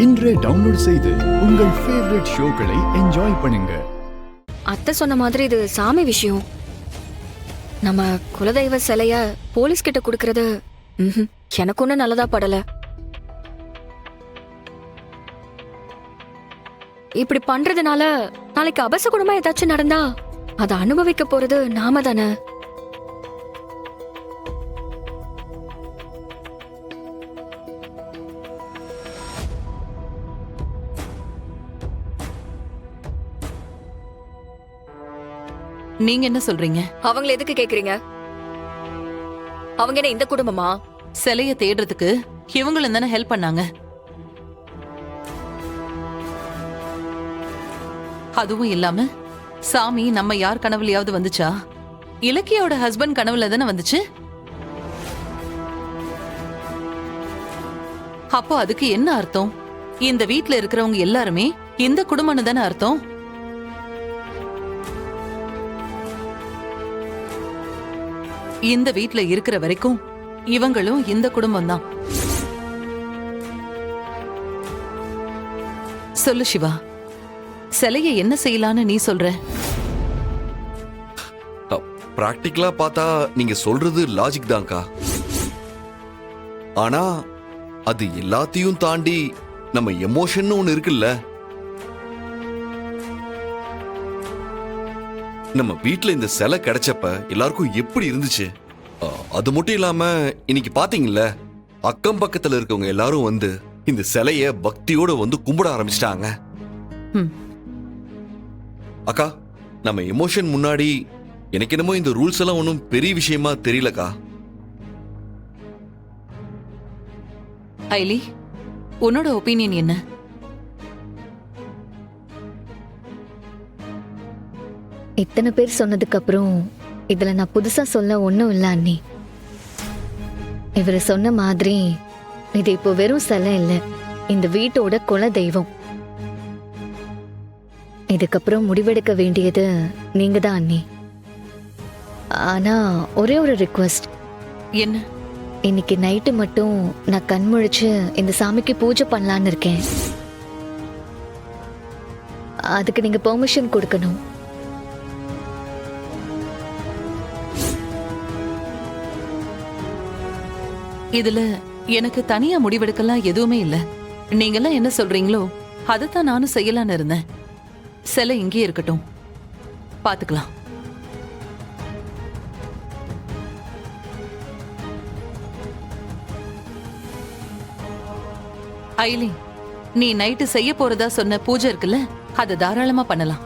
இன்றே டவுன்லோட் செய்து உங்கள் ஃபேவரட் ஷோக்களை என்ஜாய் பண்ணுங்க. அத்தை சொன்ன மாதிரி இது சாமி விஷயம். நம்ம குலதெய்வ சிலைய போலீஸ் கிட்ட கொடுக்கறது எனக்கு ஒன்னும் நல்லதா படல. இப்படி பண்றதுனால நாளைக்கு அபசகுணமா ஏதாச்சும் நடந்தா அதை அனுபவிக்க போறது நாம தானே. நீங்க என்ன சொல்றீங்க? அவங்கள எதுக்கு கேக்குறீங்க? அவங்க என்ன இந்த குடும்பமா? சிலைய தேடுறதுக்கு இவங்களும் தானே ஹெல்ப் பண்ணாங்க. அதுவும் இல்லாம சாமி நம்ம யார் கனவுலயாவது வந்துச்சா? இலக்கியோட ஹஸ்பண்ட் கனவுல தானே வந்துச்சு. அப்போ அதுக்கு என்ன அர்த்தம்? இந்த வீட்ல இருக்கிறவங்க எல்லாருமே இந்த குடும்பம்னு தானே அர்த்தம். இந்த வீட்ல இருக்கிற வரைக்கும் இவங்களும் இந்த குடும்பம் தான். சொல்லு சிவா, சிலைய என்ன செய்யலான்னு நீ சொல்ற? பிராக்டிகலா பார்த்தா நீங்க சொல்றது லாஜிக் தான்க்கா. ஆனா அது எல்லாத்தையும் தாண்டி நம்ம எமோஷன் ஒண்ணு இருக்குல்ல. நம்ம வீட்ல இந்த சிலை கிடைச்சப்ப எல்லாருக்கும் எப்படி இருந்துச்சு? அது மட்டும் இல்லாம இன்னைக்கு பாத்தீங்கல்ல, அக்கம் பக்கத்துல இருக்கவங்க எல்லாரும் வந்து இந்த சிலைய பக்தியோட வந்து கும்பிட ஆரம்பிச்சிட்டாங்க. அக்கா, நம்ம எமோஷன் முன்னாடி எனக்கு என்னமோ இந்த ரூல்ஸ் எல்லாம் ஒன்றும் பெரிய விஷயமா தெரியலக்கா. ஐலி, உன்னோட ஒப்பீனியன் என்ன? இத்தனை பேர் சொன்னதுக்கு அப்புறம் இதுல நான் புதுசா சொல்ல ஒண்ணும் இல்ல அண்ணி. இவரு சொன்ன மாதிரி இது இப்போ வெறும் சிலை இல்ல, இந்த வீட்டோட குல தெய்வம். இதுக்கப்புறம் முடிவெடுக்க வேண்டியது நீங்க தான் அண்ணி. ஆனா ஒரே ஒரு ரிக்வெஸ்ட். என்ன? இன்னைக்கு நைட்டு மட்டும் நான் கண் முழிச்சு இந்த சாமிக்கு பூஜை பண்ணலான்னு இருக்கேன். அதுக்கு நீங்க பெர்மிஷன் கொடுக்கணும். இதுல எனக்கு தனியா முடிவெடுக்கலாம் எதுவுமே இல்ல. நீங்கெல்லாம் என்ன சொல்றீங்களோ அதைத்தான் நானும் செய்யலான்னு இருந்தேன். சிலை இங்கே இருக்கட்டும், பாத்துக்கலாம். ஐலி, நீ நைட்டு செய்ய போறதா சொன்ன பூஜை இருக்குல்ல, அதை தாராளமா பண்ணலாம்.